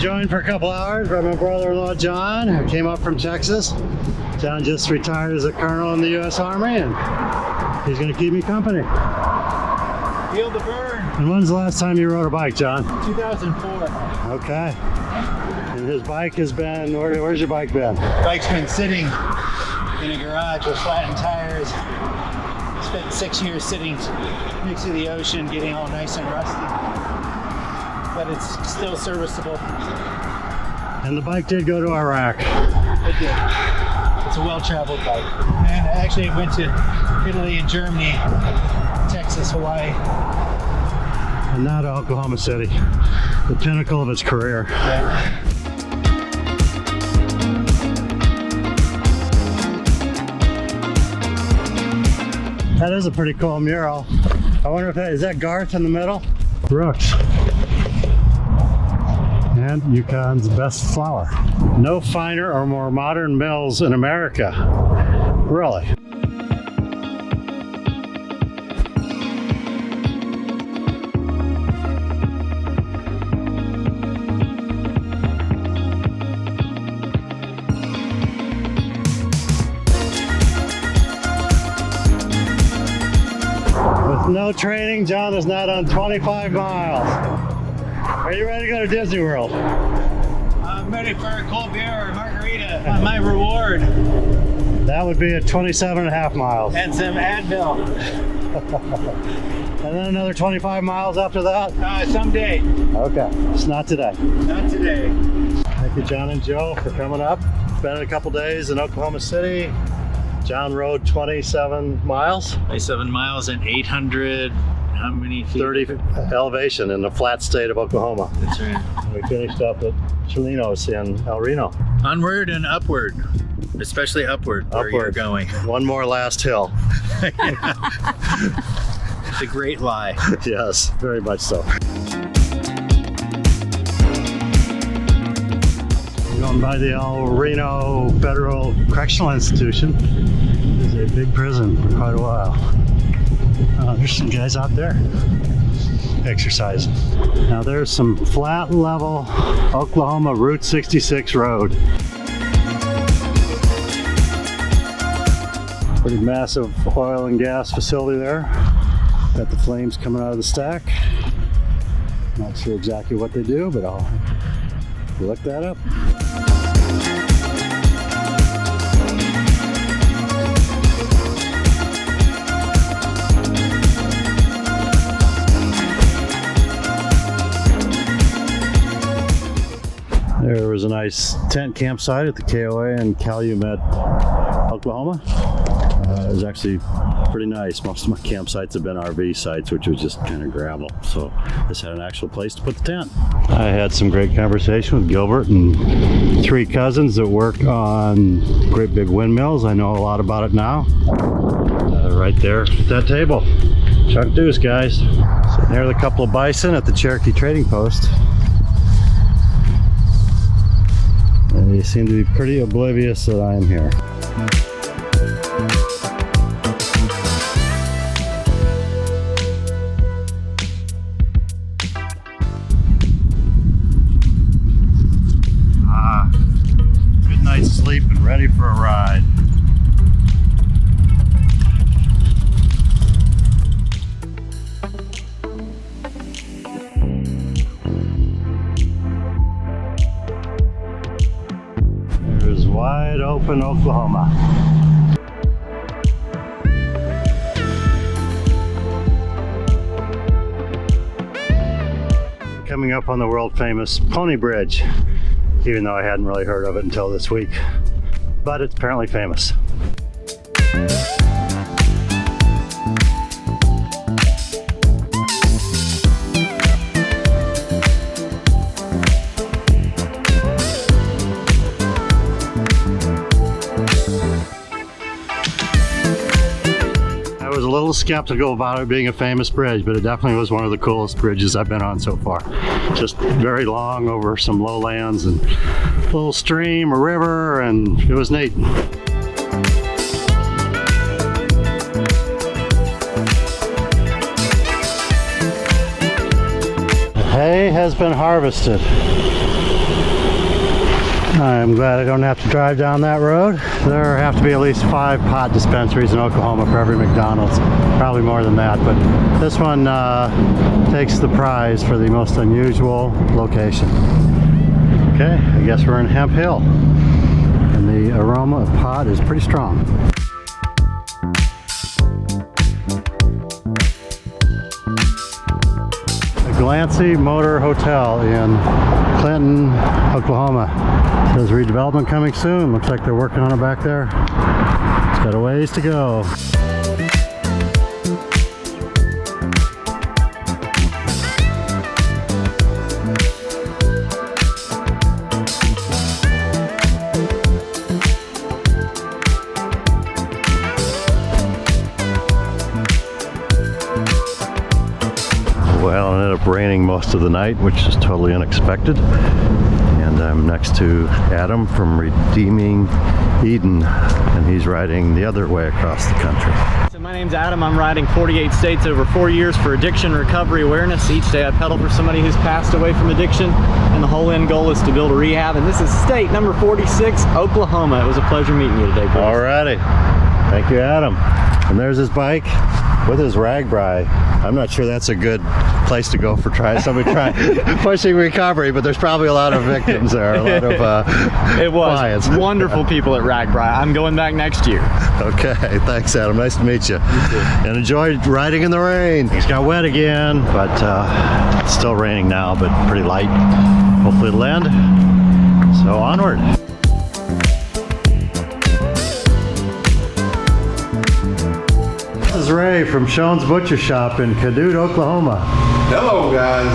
joined for a couple hours by my brother-in-law John, who came up from Texas. John just retired as a colonel in the U.S. Army, and he's going to keep me company. Feel the burn. And when's the last time you rode a bike, John? 2004. Okay. And his bike has been, where's your bike been? Bike's been sitting in a garage with flattened tires. Spent 6 years sitting next to the ocean, getting all nice and rusty. But it's still serviceable. And the bike did go to Iraq. It did. It's a well-traveled bike. And actually it went to Italy and Germany, Texas, Hawaii. And now to Oklahoma City, the pinnacle of its career. Yeah. That is a pretty cool mural. I wonder if is that Garth in the middle? Brooks. And Yukon's best flour. No finer or more modern mills in America. Really. With no training, John is now done 25 miles. Are you ready to go to Disney World? I'm ready for a cold beer or a margarita. My reward. That would be at 27.5 miles. And some Advil. And then another 25 miles after that? Someday. Okay, it's not today. Not today. Thank you, John and Joe, for coming up. Spent a couple days in Oklahoma City. John rode 27 miles. 27 miles and 800, how many feet? 30 elevation in the flat state of Oklahoma. That's right. We finished up at Cholinos in El Reno. Onward and upward, especially upward where you're going. One more last hill. It's a great lie. Yes, very much so. Going by the El Reno Federal Correctional Institution. It's a big prison for quite a while. There's some guys out there exercising. Now there's some flat level Oklahoma Route 66 road. Pretty massive oil and gas facility there. Got the flames coming out of the stack. Not sure exactly what they do, but I'll look that up. There was a nice tent campsite at the KOA in Calumet, Oklahoma. It was actually pretty nice. Most of my campsites have been RV sites, which was just kind of gravel. So this had an actual place to put the tent. I had some great conversation with Gilbert and 3 cousins that work on great big windmills. I know a lot about it now. Right there at that table. Chuck Deuce, guys. Sitting there with a couple of bison at the Cherokee trading post. And they seem to be pretty oblivious that I am here. Good night's sleep and ready for a ride. There's wide open Oklahoma. Coming up on the world famous Pony Bridge, even though I hadn't really heard of it until this week, but it's apparently famous. I was a little skeptical about it being a famous bridge, but it definitely was one of the coolest bridges I've been on so far. Just very long over some lowlands and a little stream, a river, and it was neat. Hay has been harvested. I'm glad I don't have to drive down that road. There have to be at least 5 pot dispensaries in Oklahoma for every McDonald's. Probably more than that, but this one takes the prize for the most unusual location. Okay, I guess we're in Hemphill, and the aroma of pot is pretty strong. Glancy Motor Hotel in Clinton, Oklahoma. Says redevelopment coming soon. Looks like they're working on it back there. It's got a ways to go. Well, it ended up raining most of the night, which is totally unexpected. And I'm next to Adam from Redeeming Eden, and he's riding the other way across the country. So my name's Adam. I'm riding 48 states over 4 years for addiction recovery awareness. Each day I pedal for somebody who's passed away from addiction, and the whole end goal is to build a rehab. And this is state number 46, Oklahoma. It was a pleasure meeting you today, Bruce. Alrighty. Thank you, Adam. And there's his bike with his ragbri. I'm not sure that's a good place to go for somebody trying pushing recovery, but there's probably a lot of victims there, a lot of it was clients. Wonderful people at Ragbri. I'm going back next year. Okay, thanks, Adam. Nice to meet you. You too. And enjoy riding in the rain. It's got wet again, but it's still raining now, but pretty light. Hopefully it'll end. So onward. This is Ray from Shone's Butcher Shop in Canute, Oklahoma. Hello guys,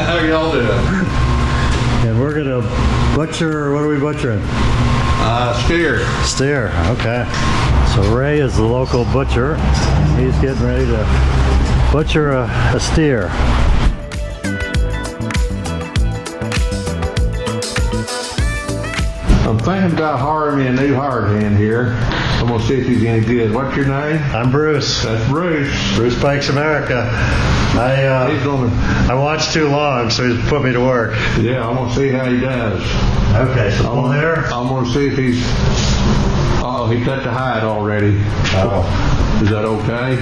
how y'all doing? And we're gonna butcher, what are we butchering? Steer. Steer, okay. So Ray is the local butcher. He's getting ready to butcher a steer. I'm thinking about hiring me a new hard hand here. I'm gonna see if he's any good. What's your name? I'm Bruce. That's Bruce. Bruce Bikes America. He's gonna, I watched too long, so he's put me to work. yeah, I'm gonna see how he does. Okay, so pull there. I'm gonna see if he's, oh, he cut the hide already. Oh, Is that okay?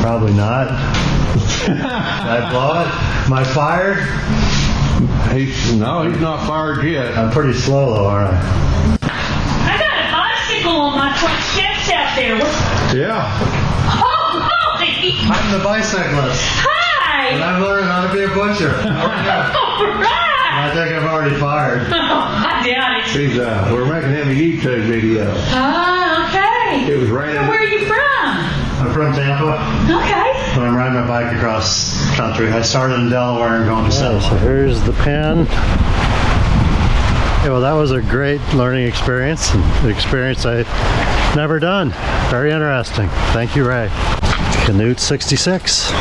probably not. Did I blow it? Am I fired? No, he's not fired yet. I'm pretty slow though, aren't I? I got a bicycle on my front steps out there. Yeah. Oh, hi! I'm the bicyclist. Hi! And I've learned how to be a butcher. All right! I think I'm already fired. I doubt it. He's, we're making him a YouTube video. Oh, okay. It was raining. So where are you from? I'm from Tampa. Okay. So I'm riding my bike across country. I started in Delaware and going to Seattle. So here's the pen. Yeah, well, that was a great learning experience, an experience I've never done. Very interesting. Thank you, Ray. Canute 66.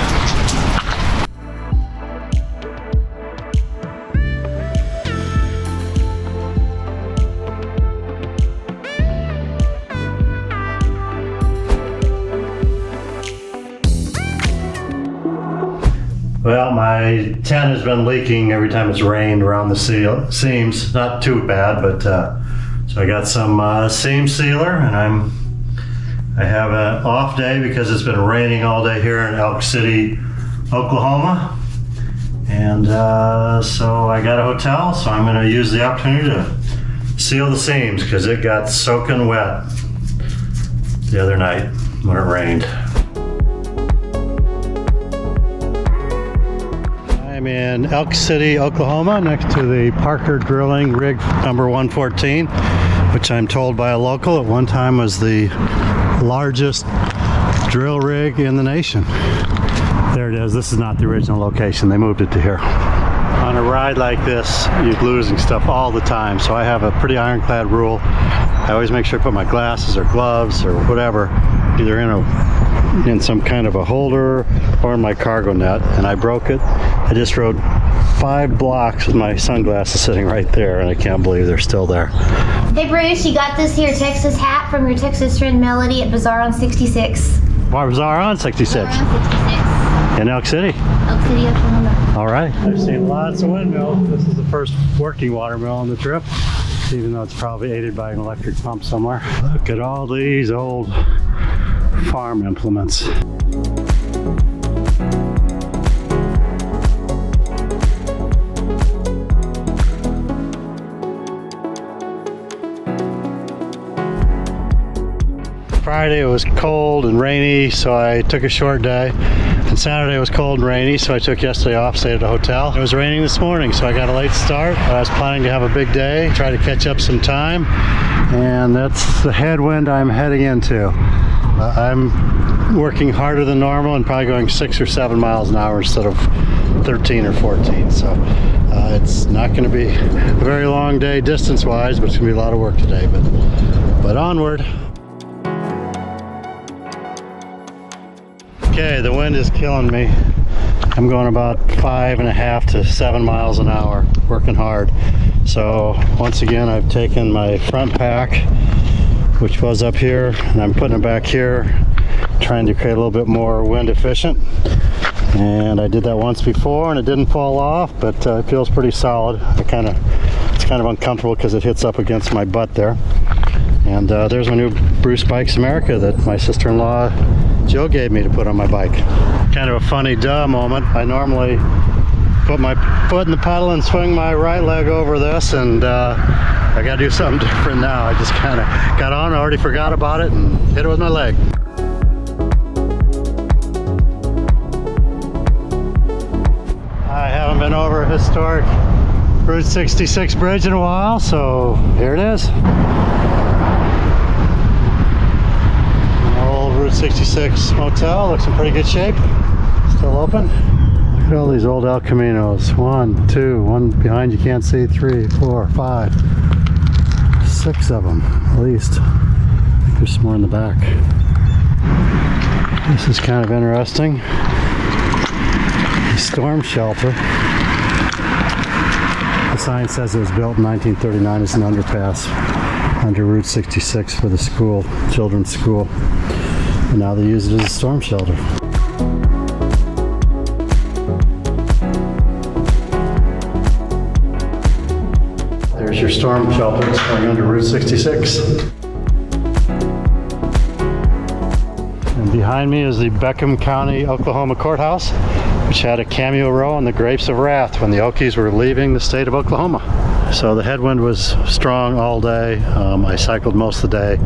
Well, my tent has been leaking every time it's rained around the seams. Not too bad, but so I got some seam sealer, and I have an off day because it's been raining all day here in Elk City, Oklahoma. And so I got a hotel, so I'm going to use the opportunity to seal the seams because it got soaking wet the other night when it rained. I'm in Elk City, Oklahoma, next to the Parker Drilling rig number 114, which I'm told by a local at one time was the largest drill rig in the nation. There it is. This is not the original location. They moved it to here. On a ride like this, you're losing stuff all the time, so I have a pretty ironclad rule. I always make sure I put my glasses or gloves or whatever either in some kind of a holder or in my cargo net, and I broke it. I just rode 5 blocks with my sunglasses sitting right there, and I can't believe they're still there. Hey Bruce, you got this here Texas hat from your Texas friend Melody at Bazaar on 66. Bazaar on 66. Bazaar on 66. in Elk City. Elk City, Oklahoma. All right. I've seen lots of windmills. This is the first working water mill on the trip, even though it's probably aided by an electric pump somewhere. Look at all these old farm implements. Friday it was cold and rainy, so I took a short day. And Saturday it was cold and rainy, so I took yesterday off, stayed at a hotel. It was raining this morning, so I got a late start. I was planning to have a big day, try to catch up some time, and that's the headwind I'm heading into. I'm working harder than normal and probably going 6 or 7 miles an hour instead of 13 or 14. So it's not going to be a very long day distance-wise, but it's going to be a lot of work today. But onward. Okay, the wind is killing me. I'm going about 5.5 to 7 miles an hour, working hard. So once again, I've taken my front pack, which was up here, and I'm putting it back here, trying to create a little bit more wind efficient. And I did that once before and it didn't fall off, but it feels pretty solid. It's kind of uncomfortable because it hits up against my butt there. And there's my new Bruce Bikes America that my sister-in-law Jill gave me to put on my bike. Kind of a funny duh moment. I normally put my foot in the pedal and swing my right leg over this, and I gotta do something different now. I just kind of got on, I already forgot about it, and hit it with my leg. I haven't been over a historic Route 66 bridge in a while, so here it is. Route 66 motel, looks in pretty good shape. Still open. Look at all these old El Caminos. 1, 2, one behind you can't see, 3, 4, 5, 6 of them at least. I think there's some more in the back. This is kind of interesting. The storm shelter. The sign says it was built in 1939 as an underpass under Route 66 for the school, children's school. And now they use it as a storm shelter. There's your storm shelter. It's going under Route 66. And behind me is the Beckham County, Oklahoma courthouse, which had a cameo row on the Grapes of Wrath when the Okies were leaving the state of Oklahoma. So the headwind was strong all day. I cycled most of the day.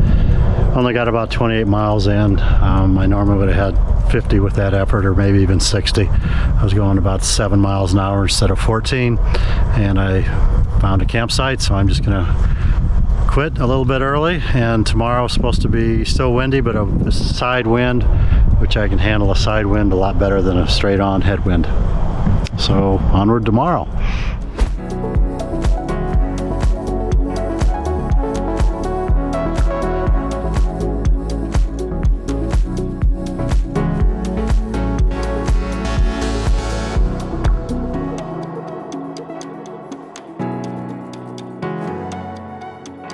Only got about 28 miles in. I normally would have had 50 with that effort, or maybe even 60. I was going about 7 miles an hour instead of 14, and I found a campsite, so I'm just gonna quit a little bit early. And tomorrow is supposed to be still windy, but a side wind, which I can handle a side wind a lot better than a straight on headwind. So onward tomorrow.